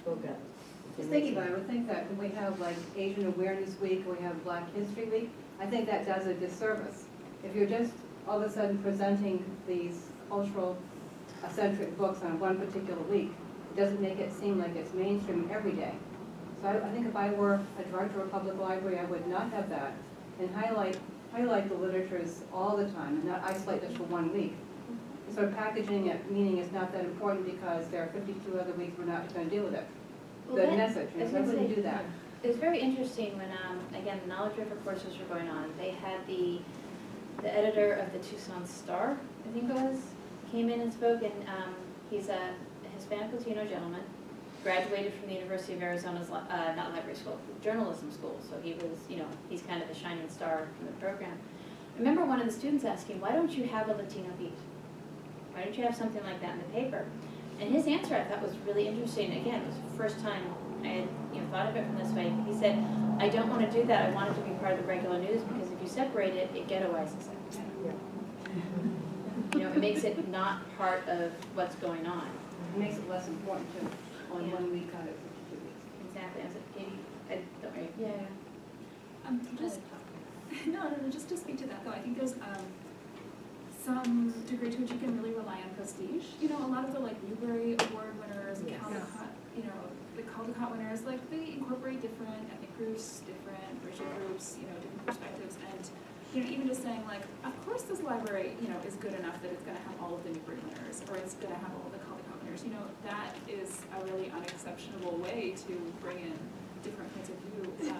spoke up. Just thinking about it, I would think that when we have like Asian Awareness Week, or we have Black History Week, I think that does a disservice. If you're just all of a sudden presenting these cultural centric books on one particular week, it doesn't make it seem like it's mainstream every day. So I think if I were a director of a public library, I would not have that, and highlight the literatures all the time, and not isolate this for 1 week. Sort of packaging it, meaning it's not that important because there are 52 other weeks we're not going to deal with it. Well, The message, I wouldn't do that. It was very interesting when, again, the Knowledge River courses were going on. They had the editor of the Tucson Star, I think it was, came in and spoke, and he's a Hispanic Latino gentleman, graduated from the University of Arizona's, not library school, journalism school, so he was, he's kind of the shining star from the program. I remember one of the students asking, why don't you have a Latino beat? Why don't you have something like that in the paper? And his answer I thought was really interesting. Again, it was the first time I had thought of it from this way. He said, I don't want to do that. I want it to be part of the regular news because if you separate it, it ghettoizes it. It makes it not part of what's going on. It makes it less important too, on 1 week out of 52 weeks. Exactly. I said, Katie, don't worry. Just to speak to that though, I think there's some degree to which you can really rely on prestige. A lot of the Newbery Award winners, Yes. Caldecott, the Caldecott winners, they incorporate different ethnic groups, different racial groups, different perspectives, and even just saying of course this library, is good enough that it's going to have all of the Newbery winners, or it's going to have all of the Caldecott winners. That is a really unexceptional way to bring in different points of view.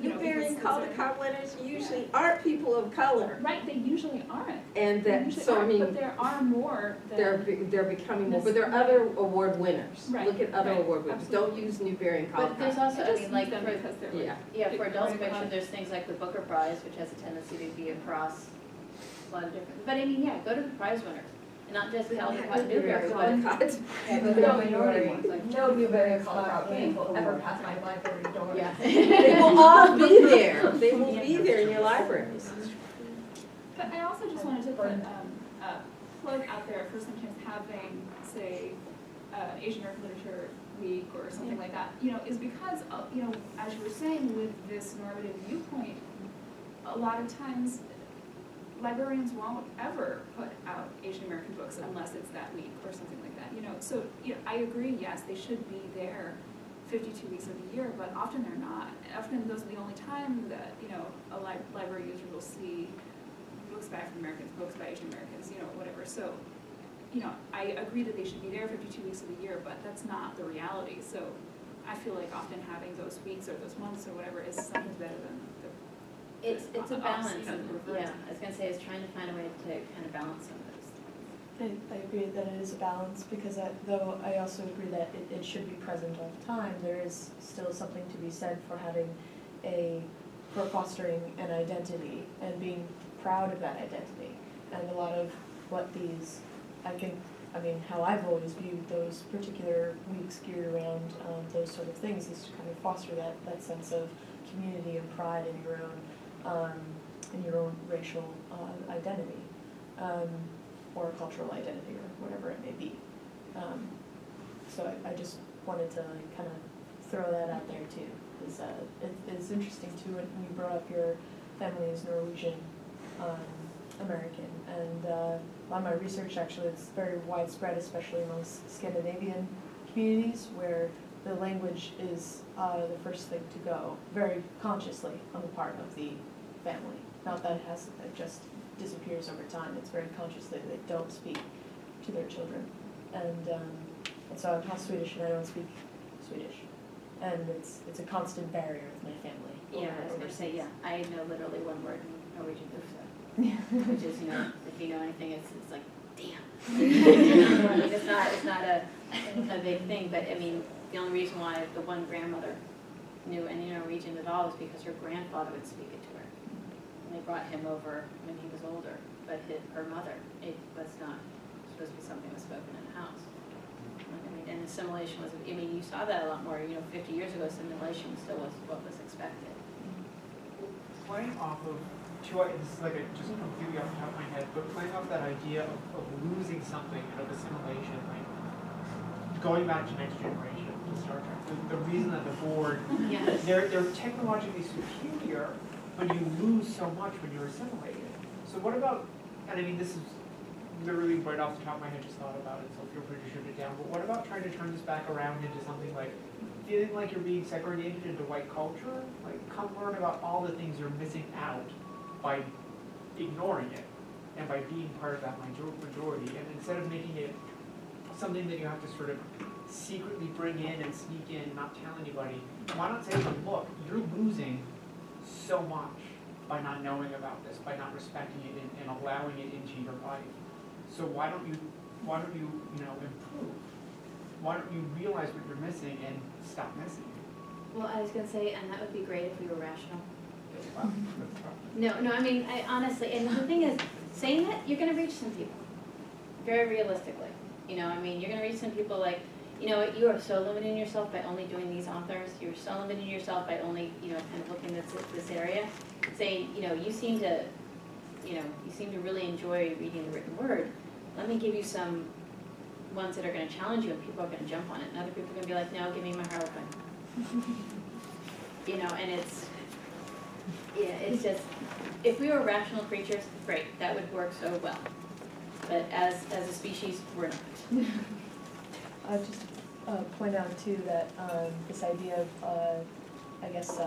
Newbery and Caldecott winners usually aren't people of color. Right, they usually aren't. And They that, usually so I aren't, mean, but there are more than they're becoming more, but there are other award winners. Right, Look at other right, award winners. absolutely. Don't use Newbery and But there's Caldecott. also, them because they're Yeah. for adult fiction, there's things like the Booker Prize, which has a tendency to be across a lot of different, but go to the prize winners, and not just Caldecott and Newbery, but Caldecott. But No no minority minority, ones, no Newbery or Caldecott winning will ever pass my library door. yeah. They will all be there. They will be there in your libraries. But I also just wanted to put a plug out there for sometimes having, say, Asian American Literature Week or something like that, is because, as you were saying, with this normative viewpoint, a lot of times librarians won't ever put out Asian American books unless it's that week or something like that, So, I agree, yes, they should be there 52 weeks of the year, but often they're not. Often those are the only time that, a library user will see books by African Americans, books by Asian Americans, whatever. So, I agree that they should be there 52 weeks of the year, but that's not the reality. So I feel like often having those weeks or those months or whatever is sometimes better than It's a balance, the yeah, I was gonna say, it's trying to find a way to kind of balance some of those things. I agree that it is a balance because though I also agree that it should be present all the time, there is still something to be said for for fostering an identity and being proud of that identity. And a lot of what how I've always viewed those particular weeks geared around those sort of things is to kind of foster that sense of community and pride in your own racial identity. Or cultural identity, or whatever it may be. So I just wanted to kind of throw that out there too. It's interesting too when you brought up your family is Norwegian American, and a lot of my research actually is very widespread, especially amongst Scandinavian communities where the language is the first thing to go, very consciously on the part of the family. Not that it just disappears over time. It's very consciously they don't speak to their children, and so I'm half Swedish and I don't speak Swedish, and it's a constant barrier with my family. Yeah, I was gonna say, yeah, I know literally one word in Norwegian, which is, if you know anything, it's like, damn. It's not a big thing, but I mean, the only reason why the one grandmother knew any Norwegian at all was because her grandfather would speak it to her. And they brought him over when he was older, but her mother, it was not supposed to be something that was spoken in the house. And assimilation was, you saw that a lot more, 50 years ago, assimilation still was what was expected. Playing off of this is just completely off the top of my head, but playing off that idea of losing something out of assimilation, going back to next generation, in Star Trek. The reason that the Borg, Yes. they're technologically superior, but you lose so much when you're assimilated. So what about, and I mean, this is literally right off the top of my head, just thought about it, so feel free to shoot it down, but what about trying to turn this back around into something like feeling like you're being segregated into white culture? Like, come learn about all the things you're missing out by ignoring it and by being part of that majority, and instead of making it something that you have to sort of secretly bring in and sneak in, not tell anybody, why not say to them, look, you're losing so much by not knowing about this, by not respecting it and allowing it into your life. So why don't you improve? Why don't you realize what you're missing and stop missing it? Well, I was gonna say, and that would be great if we were rational. Wow, that's tough. No, I mean, I honestly, and the thing is, saying that, you're gonna reach some people, very realistically. You know, I mean, you're gonna reach some people like, you know, you are so limiting yourself by only doing these authors, you're so limiting yourself by only, you know, kind of looking at this area, saying, you know, you seem to really enjoy reading the written word. Let me give you some ones that are gonna challenge you and people are gonna jump on it, and other people are gonna be like, no, give me my Harlequin. You know, and it's just, if we were rational creatures, great, that would work so well. But as a species, we're not. I would just point out too that this idea of, I guess,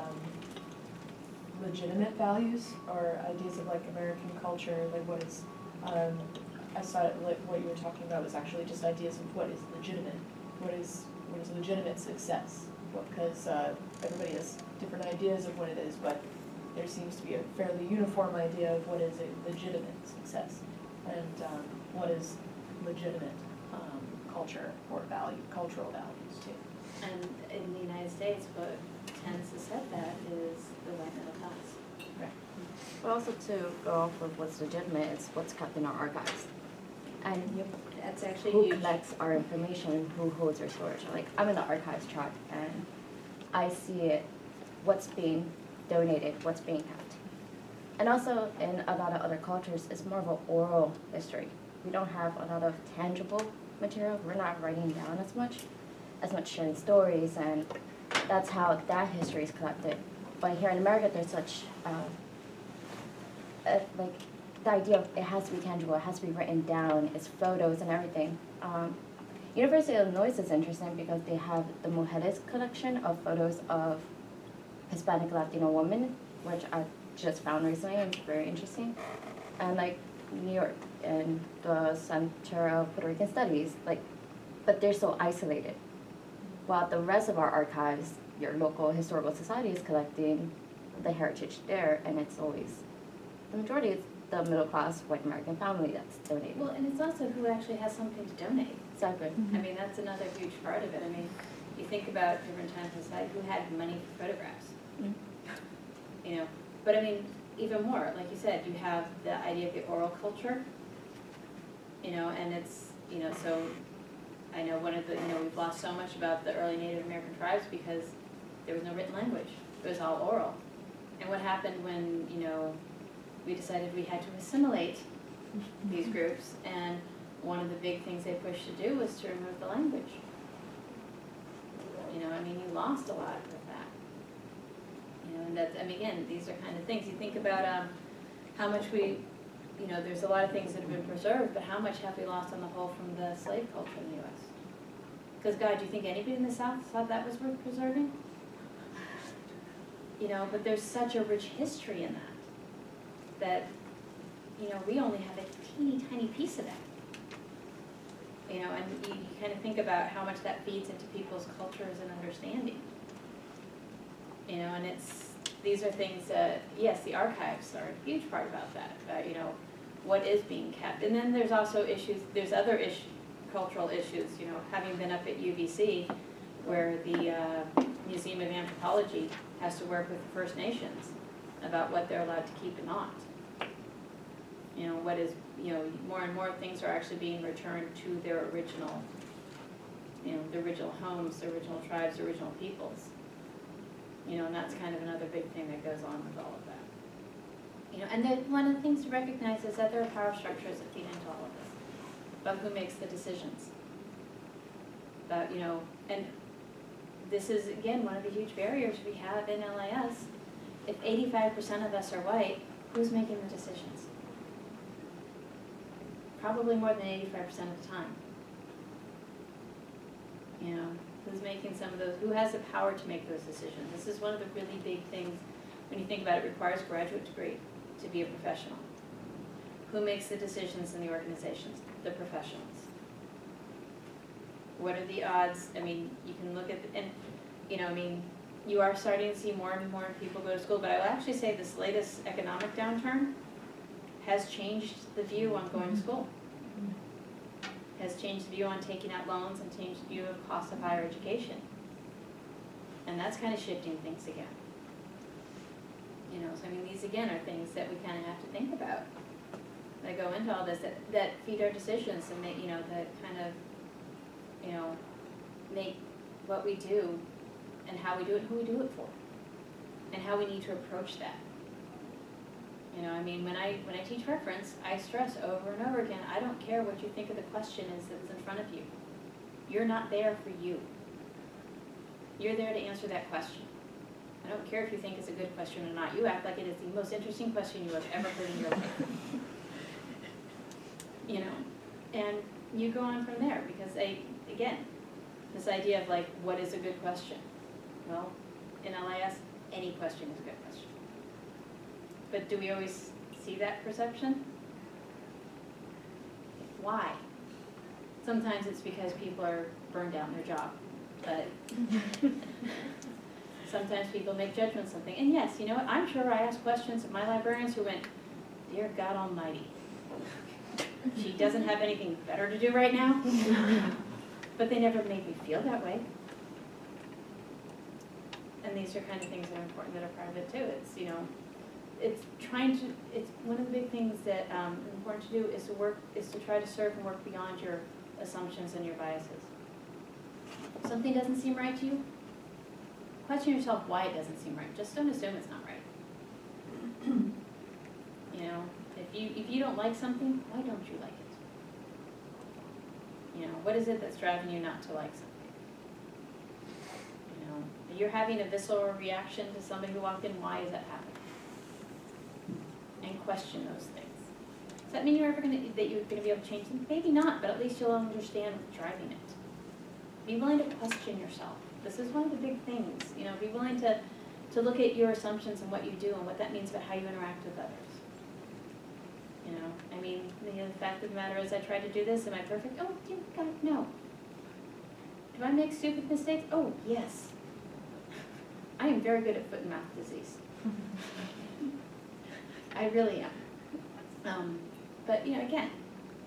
legitimate values or ideas of like American culture, like what is, I saw it, like what you were talking about was actually just ideas of what is legitimate, what is legitimate success. Because everybody has different ideas of what it is, but there seems to be a fairly uniform idea of what is a legitimate success and what is legitimate culture or cultural values too. And in the United States, what tends to set that is the white middle class. But also to go off of what's legitimate, it's what's kept in our archives. And That's actually who huge. collects our information, who holds our storage. Like, I'm in the archives track and I see it, what's being donated, what's being kept. And also in a lot of other cultures, it's more of an oral history. We don't have a lot of tangible material. We're not writing down as much sharing stories, and that's how that history is collected. But here in America, there's such, like, the idea of it has to be tangible, it has to be written down, it's photos and everything. University of Illinois is interesting because they have the Mujeres collection of photos of Hispanic Latino women, which I just found recently and it's very interesting. And like New York and the Center of Puerto Rican Studies, like, but they're so isolated. While the rest of our archives, your local historical society is collecting the heritage there, and it's always, the majority is the middle class white American family that's donating. Well, and it's also who actually has something to donate. Exactly. I mean, that's another huge part of it. I mean, you think about different times in society, who had money for photographs? You know, but I mean, even more, like you said, you have the idea of the oral culture, you know, and it's, you know, so I know one of the, you know, we've lost so much about the early Native American tribes because there was no written language. It was all oral. And what happened when, you know, we decided we had to assimilate these groups, and one of the big things they pushed to do was to remove the language. You know, I mean, you lost a lot with that. You know, and that's, I mean, again, these are kind of things. You think about how much we, you know, there's a lot of things that have been preserved, but how much have we lost on the whole from the slave culture in the U.S.? Because, God, do you think anybody in the South thought that was worth preserving? You know, but there's such a rich history in that, you know, we only have a teeny tiny piece of that. You know, and you kind of think about how much that feeds into people's cultures and understanding. You know, and these are things that, yes, the archives are a huge part about that, you know, what is being kept. And then there's also issues, there's other cultural issues, you know, having been up at UVC, where the Museum of Anthropology has to work with the First Nations about what they're allowed to keep and not. You know, what is, you know, more and more things are actually being returned to their original, you know, the original homes, the original tribes, the original peoples. You know, and that's kind of another big thing that goes on with all of that. You know, and then one of the things to recognize is that there are power structures that feed into all of this, about who makes the decisions. About, you know, and this is, again, one of the huge barriers we have in LIS. If 85% of us are white, who's making the decisions? Probably more than 85% of the time. You know, who's making some of those, who has the power to make those decisions? This is one of the really big things, when you think about it, requires a graduate degree to be a professional. Who makes the decisions in the organizations? The professionals. What are the odds? I mean, you can look at, and, you know, I mean, you are starting to see more and more people go to school, but I will actually say this latest economic downturn has changed the view on going to school. Has changed the view on taking out loans and changed the view of cost of higher education. And that's kind of shifting things again. You know, so I mean, these again are things that we kind of have to think about that go into all this, that feed our decisions and make, you know, that kind of, you know, make what we do and how we do it, who we do it for, and how we need to approach that. You know, I mean, when I teach reference, I stress over and over again, I don't care what you think of the question is that's in front of you. You're not there for you. You're there to answer that question. I don't care if you think it's a good question or not. You act like it is the most interesting question you have ever heard in your life. You know, and you go on from there because again, this idea of like, what is a good question? Well, in LIS, any question is a good question. But do we always see that perception? Why? Sometimes it's because people are burned out in their job, but sometimes people make judgments on something. And yes, you know what, I'm sure I asked questions of my librarians who went, dear God Almighty, she doesn't have anything better to do right now. But they never made me feel that way. And these are kind of things that are important that are part of it too. It's, you know, it's one of the big things that is important to do is to try to serve and work beyond your assumptions and your biases. If something doesn't seem right to you, question yourself why it doesn't seem right. Just don't assume it's not right. You know, if you don't like something, why don't you like it? You know, what is it that's driving you not to like something? You know, you're having a visceral reaction to somebody who walked in, why is that happening? And question those things. Does that mean you're ever gonna be able to change them? Maybe not, but at least you'll understand what's driving it. Be willing to question yourself. This is one of the big things. You know, be willing to look at your assumptions and what you do and what that means about how you interact with others. You know, I mean, the fact of the matter is I try to do this, am I perfect? Oh, dear God, no. Do I make stupid mistakes? Oh, yes. I am very good at foot and mouth disease. I really am. But, you know, again,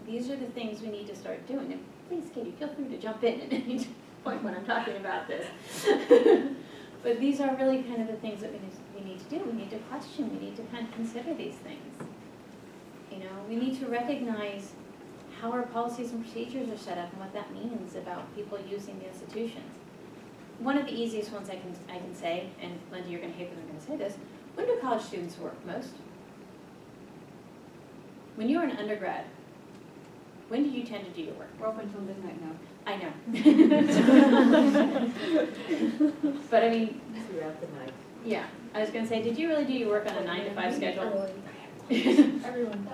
these are the things we need to start doing. And please, Katie, feel free to jump in at any point when I'm talking about this. But these are really kind of the things that we need to do. We need to question. We need to kind of consider these things. You know, we need to recognize how our policies and procedures are set up and what that means about people using the institutions. One of the easiest ones I can say, and Linda, you're going to hate that I'm going to say this, when do college students work most? When you were an undergrad, when did you tend to do your work? We're open until midnight now. I know. But I mean, Throughout the night. yeah, I was going to say, did you really do your work on a 9-to-5 schedule? Everyone.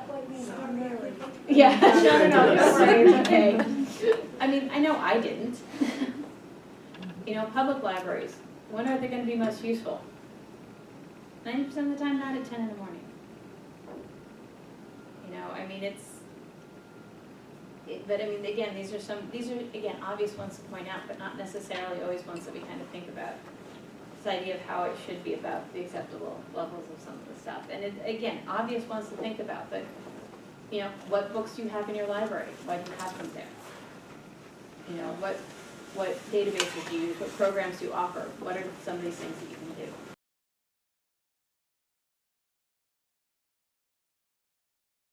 Yeah, no, don't worry, it's okay. I mean, I know I didn't. You know, public libraries, when are they going to be most useful? 90% of the time, not at 10 in the morning. You know, I mean, but I mean, again, these are again, obvious ones to point out, but not necessarily always ones that we kind of think about. This idea of how it should be about the acceptable levels of some of the stuff. And again, obvious ones to think about, but, you know, what books do you have in your library? Why do you have them there? You know, what databases do you use? What programs do you offer? What are some of these things that you can do?